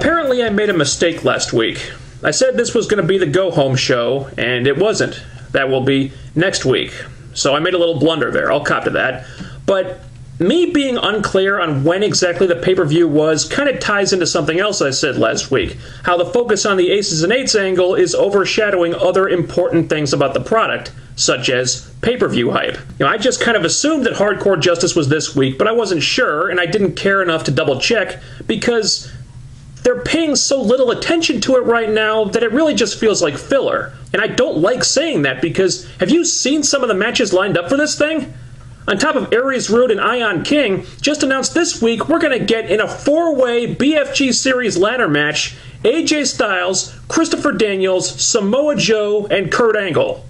Apparently I made a mistake last week. I said this was going to be the go-home show, and it wasn't. That will be next week. So I made a little blunder there, I'll cop to that. But me being unclear on when exactly the pay-per-view was kind of ties into something else I said last week. How the focus on the Aces and Eights angle is overshadowing other important things about the product, such as pay-per-view hype. I just kind of assumed that Hardcore Justice was this week, but I wasn't sure, and I didn't care enough to double-check, because they're paying so little attention to it right now that it really just feels like filler. And I don't like saying that, because have you seen some of the matches lined up for this thing? On top of Aries Rude and Ion King, just announced this week we're going to get in a 4-way BFG Series ladder match AJ Styles, Christopher Daniels, Samoa Joe, and Kurt Angle.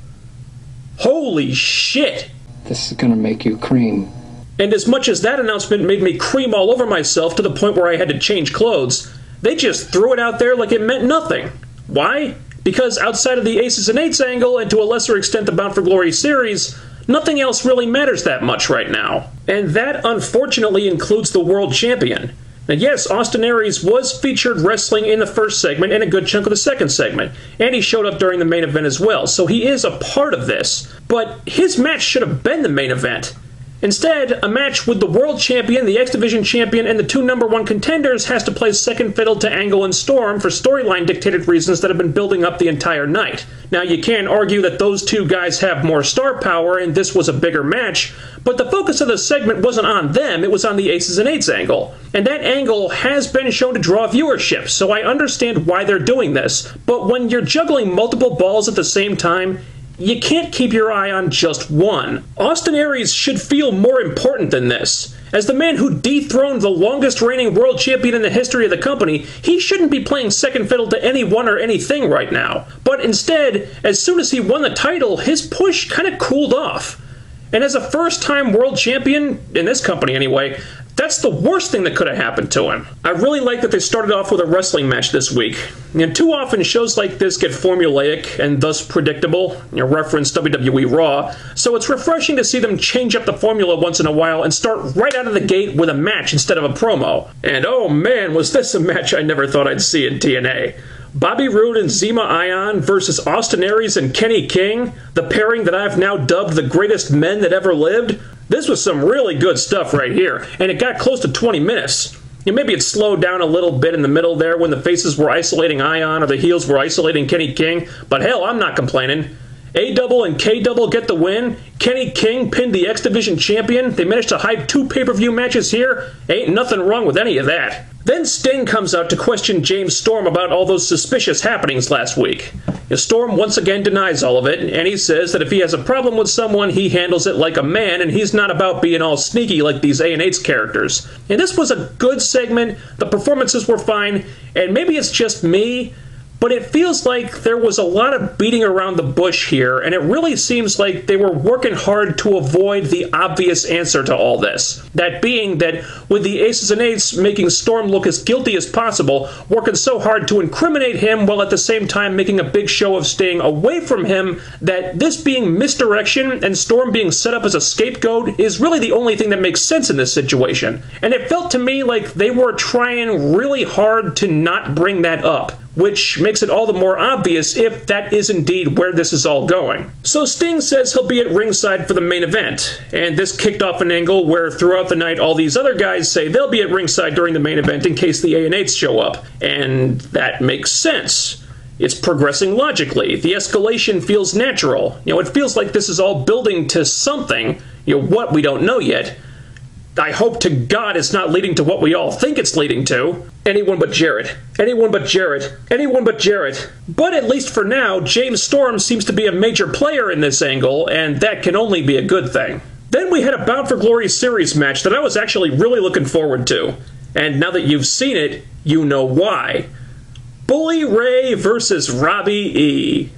Holy shit! This is going to make you cream. And as much as that announcement made me cream all over myself to the point where I had to change clothes, they just threw it out there like it meant nothing. Why? Because outside of the Aces and Eights angle, and to a lesser extent the Bound for Glory series, nothing else really matters that much right now. And that, unfortunately, includes the World Champion. Now yes, Austin Aries was featured wrestling in the first segment and a good chunk of the second segment, and he showed up during the main event as well, so he is a part of this, but his match should have been the main event. Instead, a match with the World Champion, the X Division Champion, and the two #1 contenders has to play second fiddle to Angle and Storm for storyline-dictated reasons that have been building up the entire night. Now, you can argue that those two guys have more star power and this was a bigger match, but the focus of the segment wasn't on them, it was on the Aces and Eights angle. And that angle has been shown to draw viewership, so I understand why they're doing this. But when you're juggling multiple balls at the same time, you can't keep your eye on just one. Austin Aries should feel more important than this. As the man who dethroned the longest reigning world champion in the history of the company, he shouldn't be playing second fiddle to anyone or anything right now. But instead, as soon as he won the title, his push kind of cooled off. And as a first-time world champion, in this company anyway, that's the worst thing that could have happened to him. I really like that they started off with a wrestling match this week. And too often shows like this get formulaic and thus predictable, reference WWE Raw, so it's refreshing to see them change up the formula once in a while and start right out of the gate with a match instead of a promo. And oh man, was this a match I never thought I'd see in TNA. Bobby Roode and Zema Ion versus Austin Aries and Kenny King, the pairing that I've now dubbed the greatest men that ever lived. This was some really good stuff right here, and it got close to 20 minutes. Maybe it slowed down a little bit in the middle there when the faces were isolating Ion or the heels were isolating Kenny King, but hell, I'm not complaining. A-Double and K-Double get the win. Kenny King pinned the X Division champion. They managed to hype 2 pay-per-view matches here. Ain't nothing wrong with any of that. Then Sting comes out to question James Storm about all those suspicious happenings last week. Storm once again denies all of it, and he says that if he has a problem with someone, he handles it like a man, and he's not about being all sneaky like these A&H's characters. And this was a good segment, the performances were fine, and maybe it's just me, but it feels like there was a lot of beating around the bush here, and it really seems like they were working hard to avoid the obvious answer to all this. That being that with the Aces and Eights making Storm look as guilty as possible, working so hard to incriminate him while at the same time making a big show of staying away from him, that this being misdirection and Storm being set up as a scapegoat is really the only thing that makes sense in this situation. And it felt to me like they were trying really hard to not bring that up, which makes it all the more obvious if that is indeed where this is all going. So Sting says he'll be at ringside for the main event, and this kicked off an angle where throughout the night all these other guys say they'll be at ringside during the main event in case the A&H's show up, and that makes sense. It's progressing logically. The escalation feels natural. It feels like this is all building to something, what we don't know yet. I hope to God it's not leading to what we all think it's leading to. Anyone but Jarrett. Anyone but Jarrett. Anyone but Jarrett. But at least for now, James Storm seems to be a major player in this angle, and that can only be a good thing. Then we had a Bound for Glory series match that I was actually really looking forward to. And now that you've seen it, you know why. Bully Ray versus Robbie E.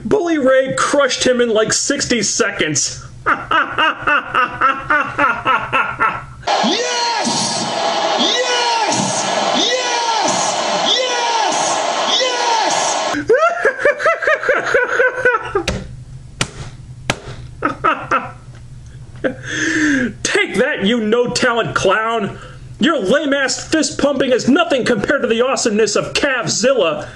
Bully Ray crushed him in like 60 seconds. Yes! Yes! Yes! Yes! Yes! Take that, you no-talent clown! Your lame-ass fist-pumping is nothing compared to the awesomeness of Cavzilla.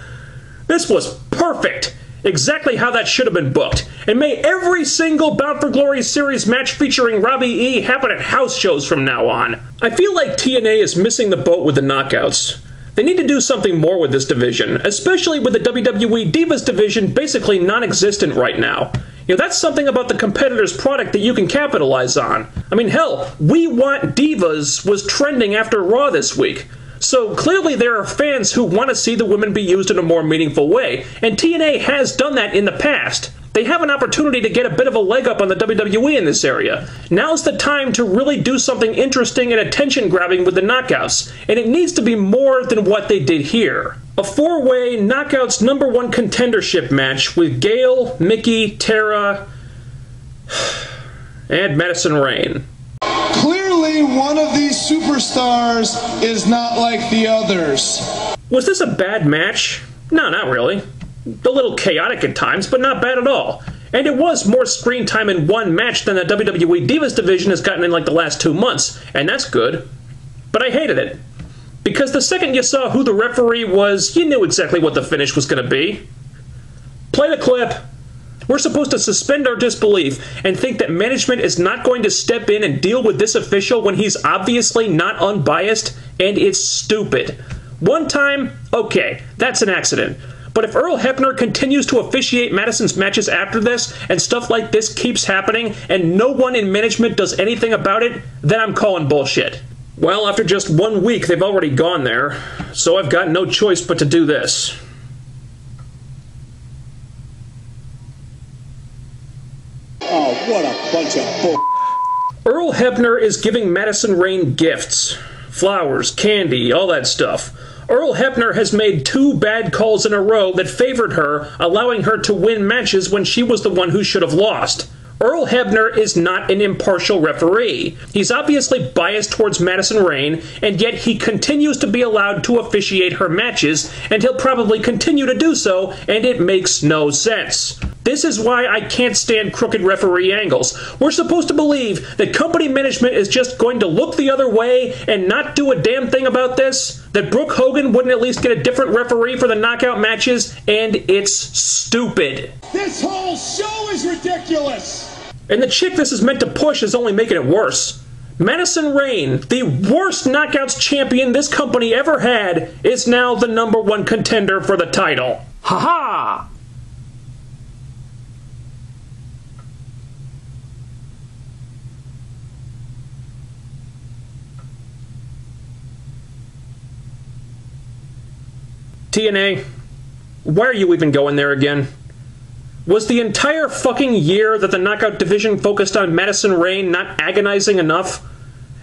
This was perfect! Exactly how that should have been booked. And may every single Bound for Glory series match featuring Robbie E happen at house shows from now on. I feel like TNA is missing the boat with the knockouts. They need to do something more with this division, especially with the WWE Divas division basically non-existent right now. You know, that's something about the competitor's product that you can capitalize on. I mean, hell, We Want Divas was trending after Raw this week. So clearly there are fans who want to see the women be used in a more meaningful way, and TNA has done that in the past. They have an opportunity to get a bit of a leg up on the WWE in this area. Now's the time to really do something interesting and attention-grabbing with the knockouts, and it needs to be more than what they did here. A 4-way knockouts #1 contendership match with Gail, Mickey, Tara, and Madison Rayne. Clearly, one of these superstars is not like the others. Was this a bad match? No, not really. A little chaotic at times, but not bad at all. And it was more screen time in one match than the WWE Divas division has gotten in like the last 2 months, and that's good. But I hated it. Because the second you saw who the referee was, you knew exactly what the finish was going to be. Play the clip. We're supposed to suspend our disbelief and think that management is not going to step in and deal with this official when he's obviously not unbiased, and it's stupid. One time, okay, that's an accident. But if Earl Hebner continues to officiate Madison's matches after this, and stuff like this keeps happening, and no one in management does anything about it, then I'm calling bullshit. Well, after just 1 week, they've already gone there, so I've got no choice but to do this. Oh, what a bunch of bull. Earl Hebner is giving Madison Rayne gifts. Flowers, candy, all that stuff. Earl Hebner has made 2 bad calls in a row that favored her, allowing her to win matches when she was the one who should have lost. Earl Hebner is not an impartial referee. He's obviously biased towards Madison Rayne, and yet he continues to be allowed to officiate her matches, and he'll probably continue to do so, and it makes no sense. This is why I can't stand crooked referee angles. We're supposed to believe that company management is just going to look the other way and not do a damn thing about this? That Brooke Hogan wouldn't at least get a different referee for the knockout matches? And it's stupid. This whole show is ridiculous! And the chick this is meant to push is only making it worse. Madison Rayne, the worst knockouts champion this company ever had, is now the #1 contender for the title. Ha-ha! TNA, why are you even going there again? Was the entire fucking year that the Knockout division focused on Madison Rayne not agonizing enough?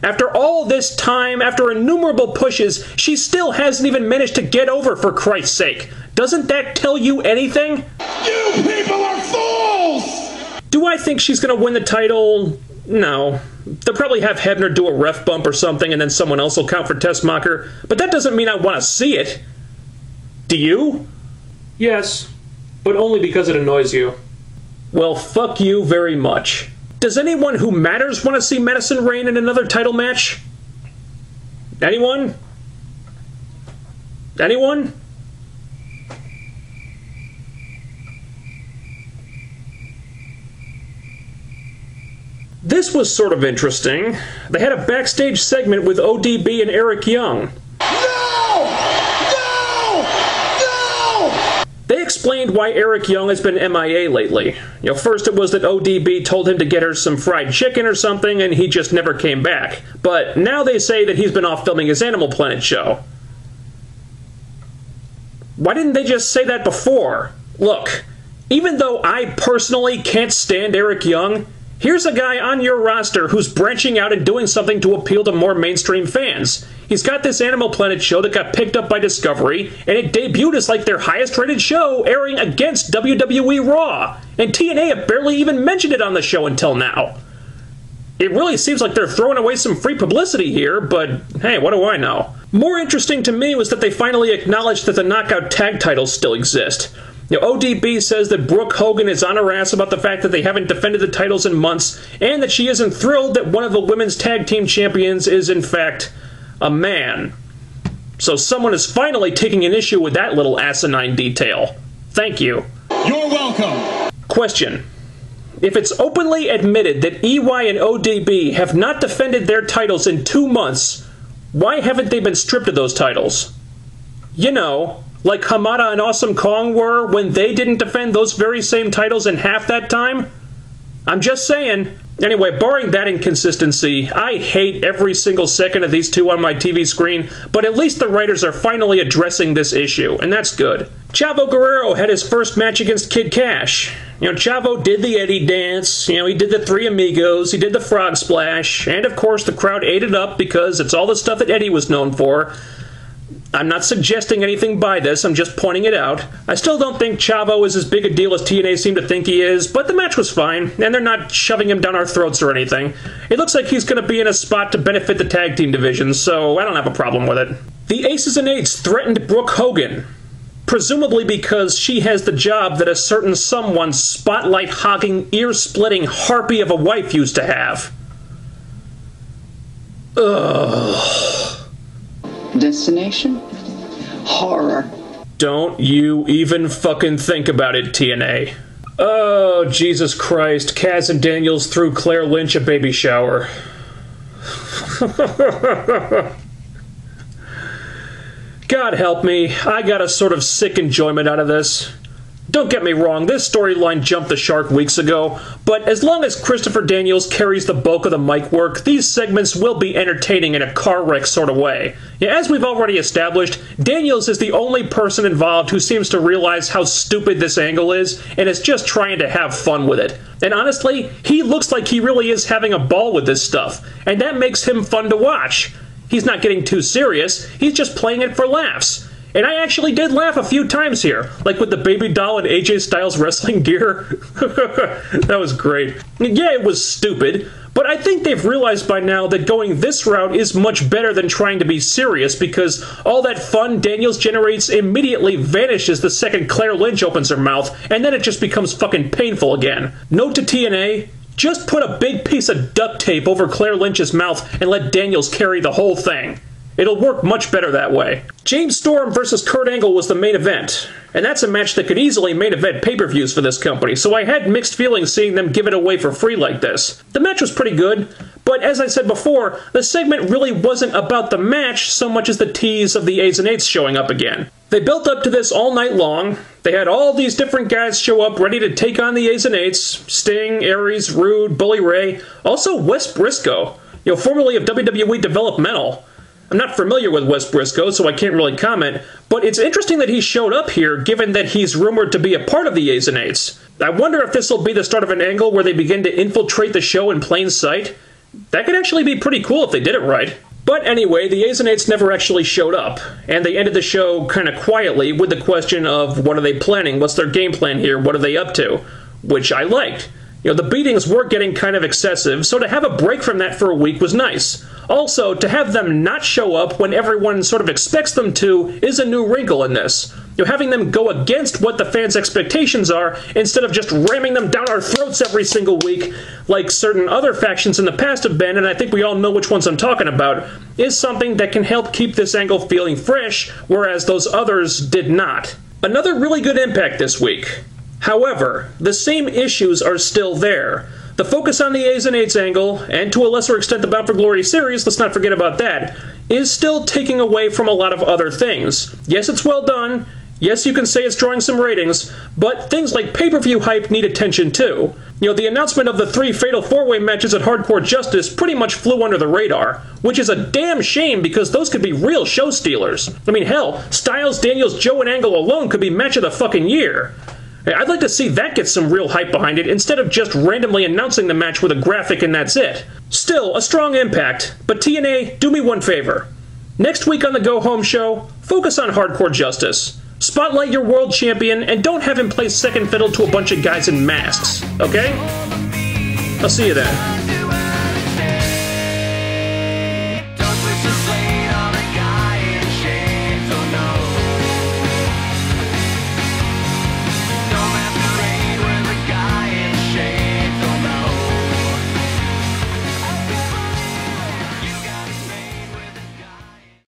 After all this time, after innumerable pushes, she still hasn't even managed to get over, for Christ's sake. Doesn't that tell you anything? You people are fools! Do I think she's gonna win the title? No. They'll probably have Hebner do a ref bump or something and then someone else will count for Tessmacher, but that doesn't mean I want to see it. Do you? Yes, but only because it annoys you. Well, fuck you very much. Does anyone who matters want to see Madison Rayne in another title match? Anyone? Anyone? This was sort of interesting. They had a backstage segment with ODB and Eric Young. They explained why Eric Young has been MIA lately. You know, first it was that ODB told him to get her some fried chicken or something and he just never came back. But now they say that he's been off filming his Animal Planet show. Why didn't they just say that before? Look, even though I personally can't stand Eric Young, here's a guy on your roster who's branching out and doing something to appeal to more mainstream fans. He's got this Animal Planet show that got picked up by Discovery, and it debuted as like their highest rated show, airing against WWE Raw. And TNA have barely even mentioned it on the show until now. It really seems like they're throwing away some free publicity here, but hey, what do I know? More interesting to me was that they finally acknowledged that the Knockout tag titles still exist. ODB says that Brooke Hogan is on her ass about the fact that they haven't defended the titles in months, and that she isn't thrilled that one of the women's tag team champions is, in fact, a man. So someone is finally taking an issue with that little asinine detail. Thank you. You're welcome. Question. If it's openly admitted that EY and ODB have not defended their titles in 2 months, why haven't they been stripped of those titles? You know, like Hamada and Awesome Kong were when they didn't defend those very same titles in half that time? I'm just saying. Anyway, barring that inconsistency, I hate every single second of these two on my TV screen, but at least the writers are finally addressing this issue, and that's good. Chavo Guerrero had his first match against Kid Cash. Chavo did the Eddie dance, he did the Three Amigos, he did the Frog Splash, and of course the crowd ate it up because it's all the stuff that Eddie was known for. I'm not suggesting anything by this, I'm just pointing it out. I still don't think Chavo is as big a deal as TNA seem to think he is, but the match was fine, and they're not shoving him down our throats or anything. It looks like he's going to be in a spot to benefit the tag team division, so I don't have a problem with it. The Aces and Eights threatened Brooke Hogan, presumably because she has the job that a certain someone spotlight-hogging, ear-splitting harpy of a wife used to have. Ugh. Destination? Horror. Don't you even fucking think about it, TNA. Oh, Jesus Christ. Kaz and Daniels threw Clare Lynch a baby shower. God help me. I got a sort of sick enjoyment out of this. Don't get me wrong, this storyline jumped the shark weeks ago, but as long as Christopher Daniels carries the bulk of the mic work, these segments will be entertaining in a car wreck sort of way. As we've already established, Daniels is the only person involved who seems to realize how stupid this angle is, and is just trying to have fun with it. And honestly, he looks like he really is having a ball with this stuff, and that makes him fun to watch. He's not getting too serious, he's just playing it for laughs. And I actually did laugh a few times here, like with the baby doll and AJ Styles wrestling gear. That was great. Yeah, it was stupid, but I think they've realized by now that going this route is much better than trying to be serious, because all that fun Daniels generates immediately vanishes the second Clare Lynch opens her mouth, and then it just becomes fucking painful again. Note to TNA, just put a big piece of duct tape over Clare Lynch's mouth and let Daniels carry the whole thing. It'll work much better that way. James Storm versus Kurt Angle was the main event, and that's a match that could easily main event pay-per-views for this company, so I had mixed feelings seeing them give it away for free like this. The match was pretty good, but as I said before, the segment really wasn't about the match so much as the tease of the A's and Eights showing up again. They built up to this all night long. They had all these different guys show up ready to take on the A's and Eights: Sting, Aries, Rude, Bully Ray, also Wes Briscoe, formerly of WWE Developmental. I'm not familiar with Wes Briscoe, so I can't really comment, but it's interesting that he showed up here, given that he's rumored to be a part of the A's and Eights. I wonder if this will be the start of an angle where they begin to infiltrate the show in plain sight. That could actually be pretty cool if they did it right. But anyway, the A's and Eights never actually showed up, and they ended the show kind of quietly with the question of what are they planning, what's their game plan here, what are they up to, which I liked. The beatings were getting kind of excessive, so to have a break from that for a week was nice. Also, to have them not show up when everyone sort of expects them to is a new wrinkle in this. Having them go against what the fans' expectations are, instead of just ramming them down our throats every single week, like certain other factions in the past have been, and I think we all know which ones I'm talking about, is something that can help keep this angle feeling fresh, whereas those others did not. Another really good impact this week. However, the same issues are still there. The focus on the A's and Eights angle, and to a lesser extent the Bound for Glory series, let's not forget about that, is still taking away from a lot of other things. Yes, it's well done. Yes, you can say it's drawing some ratings, but things like pay-per-view hype need attention too. The announcement of the 3 Fatal 4-Way matches at Hardcore Justice pretty much flew under the radar, which is a damn shame because those could be real show stealers. I mean, hell, Styles, Daniels, Joe, and Angle alone could be match of the fucking year. I'd like to see that get some real hype behind it instead of just randomly announcing the match with a graphic and that's it. Still, a strong impact, but TNA, do me one favor. Next week on the Go Home show, focus on Hardcore Justice. Spotlight your world champion and don't have him play second fiddle to a bunch of guys in masks, okay? I'll see you then.